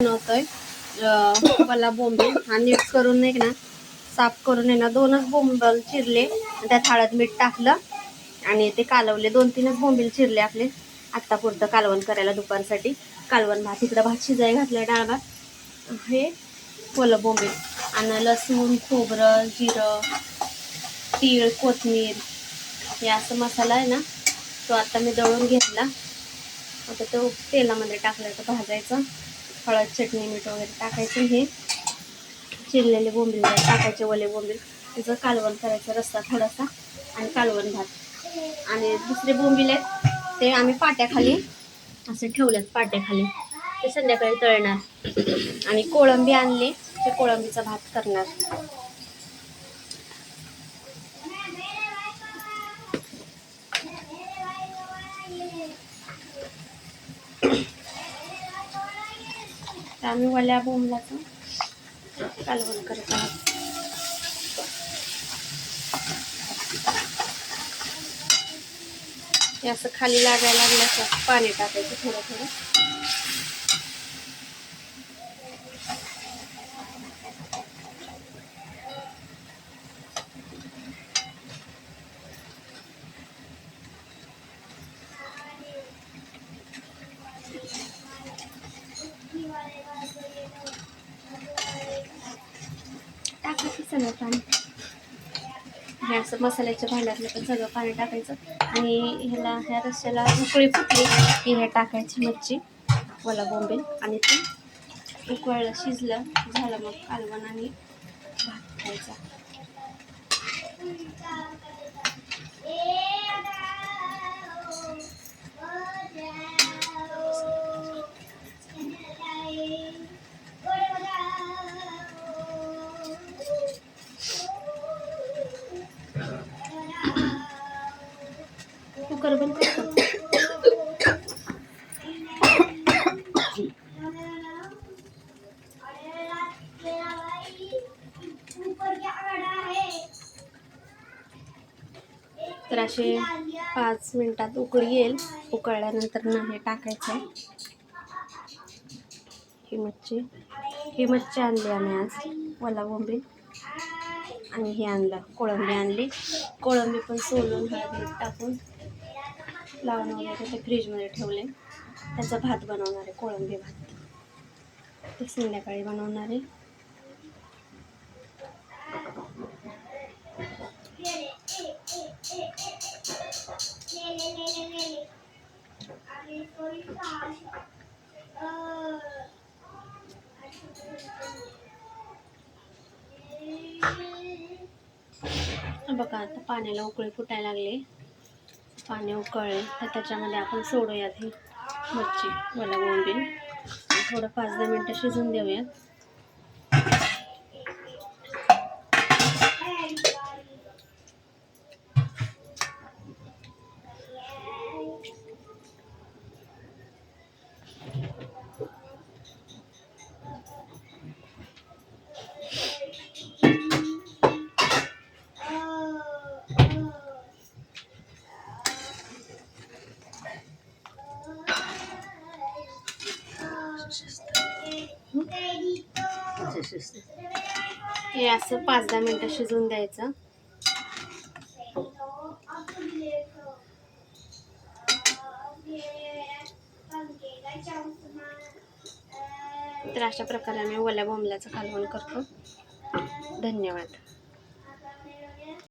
बनवतोय मला बोंबील आणि नीट करून नाही ना साफ करून आहे ना 2च बोंबील चिरले त्यात हळद मीठ टाकलं आणि ते कालवले 2-3च बोंबील चिरले आपले आत्ता पुरतं कालवण करायला दुपारसाठी कालवण भात इकडं भात शिजाय घातलं डाळ भात हे ओलं बोंबील आणि लसूण खोबरं जिरं तीळ कोथिंबीर हे असं मसाला आहे ना तो आता मी दळून घेतला आता तो तेलामध्ये टाकला तर भाजायचं हळद चटणी मीठ वगैरे टाकायचं हे चिरलेले बोंबील टाकायचे ओले बोंबील त्याचं कालवण करायचं रस्सा थोडासा आणि कालवण भात आणि दुसरे बोंबील आहेत ते आम्ही पाट्याखाली असे ठेवलेत पाट्याखाली ते संध्याकाळी तळणार आणि कोळंबी आणले ते कोळंबीचा भात करणार आम्ही वल्या बोंबलाचं कालवण करत आहोत हे असं खाली लागायला लागलं पाणी टाकायचं थोडं थोडं टाकायचं सगळं पाणी हे असं मसाल्याच्या भांड्यातलं पण सगळं पाणी टाकायचं आणि ह्या रस्स्याला उकळी फुटली की हे टाकायची मच्छी ओला बोंबील आणि ती उकळलं शिजलं झालं मग कालवण आणि भात खायचा कुकर बंद करतो तर असे 5 मिनिटात उकळी येईल उकळल्यानंतर ना हे टाकायचं ही मच्छी आणली आम्ही आज ओला बोंबील आणि हे आणलं कोळंबी आणली कोळंबी पण सोलून हळद टाकून लावून वगैरे ते फ्रीजमध्ये ठेवले त्याचा भात बनवणार आहे कोळंबी भात ते संध्याकाळी बनवणार आहे बघा आता पाण्याला उकळी फुटायला लागले पाणी उकळले तर त्याच्यामध्ये आपण सोडूयात ही मच्छी ओला बोंबील थोडं 5-10 मिनटं शिजून देऊयात हे असं 5-10 मिनिटं शिजून द्यायचं तर अशा प्रकारे आम्ही ओल्या बोंबलाचं कालवण करतो धन्यवाद